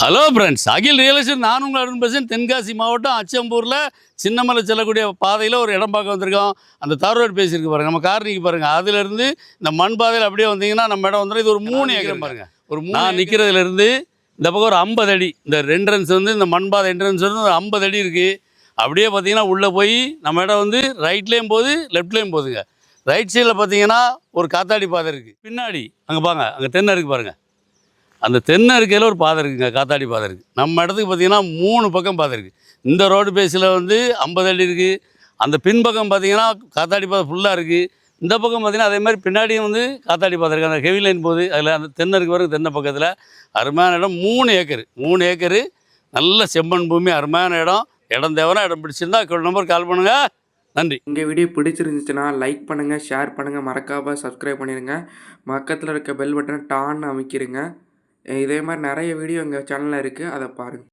Hello friends, அகில் real estate நான் உங்கள் அருண் பேசுகிறேன். தென்காசி மாவட்டம் அச்சம்பூரில் சின்னமலை செல்லக்கூடிய பாதையில் ஒரு இடம் பார்க்க வந்திருக்கோம். அந்த தார் ரோடு பேசியிருக்கு பாருங்கள், நம்ம கார் நிற்க பாருங்கள். அதுலேருந்து இந்த மண் பாதையில் அப்படியே வந்தீங்கன்னா நம்ம இடம் வந்துடும். இது ஒரு 3 ஏக்கர் பாருங்கள். நான் நிற்கிறதுலேருந்து இந்த பக்கம் ஒரு 50 அடி, இந்த என்ட்ரன்ஸ் வந்து இந்த மண் பாதை என்ட்ரன்ஸ் வந்து ஒரு 50 அடி இருக்குது. அப்படியே பார்த்தீங்கன்னா உள்ளே போய் நம்ம இடம் வந்து ரைட்லேயும் போகுது, லெஃப்ட்லேயும் போகுதுங்க. ரைட் சைடில் பார்த்தீங்கன்னா ஒரு காத்தாடி பாதை இருக்குது. பின்னாடி அங்கே பாருங்க, அங்கே தென்னை இருக்குது பாருங்கள். அந்த தென்னை இருக்கையில் ஒரு பாதை இருக்குங்க, காத்தாடி பாதை இருக்குது. நம்ம இடத்துக்கு பார்த்திங்கன்னா 3 பக்கம் பாதை இருக்குது. இந்த ரோடு பேஸில் வந்து 50 அடி இருக்குது. அந்த பின்பக்கம் பார்த்திங்கன்னா காத்தாடி பாதை ஃபுல்லாக இருக்குது. இந்த பக்கம் பார்த்திங்கன்னா அதே மாதிரி பின்னாடியும் வந்து காத்தாடி பாதை இருக்குது. அந்த ஹெவி லைன் போகுது, அதில் அந்த தென்னை இருக்கு பாருங்க. தென்னை பக்கத்தில் அருமையான இடம். 3 ஏக்கர், 3 ஏக்கரு நல்ல செம்மண் பூமி, அருமையான இடம். இடம் தேவைன்னா இடம் பிடிச்சிருந்தா நம்பர் கால் பண்ணுங்கள். நன்றி. இந்த வீடியோ பிடிச்சிருந்துச்சுன்னா லைக் பண்ணுங்கள், ஷேர் பண்ணுங்கள், மறக்காமல் சப்ஸ்கிரைப் பண்ணிடுங்க. பக்கத்தில் இருக்க பெல் பட்டனை டான்னு அமைக்கிருங்க. இதே மாதிரி நிறைய வீடியோ எங்கள் சேனலில் இருக்குது, அதை பாருங்கள்.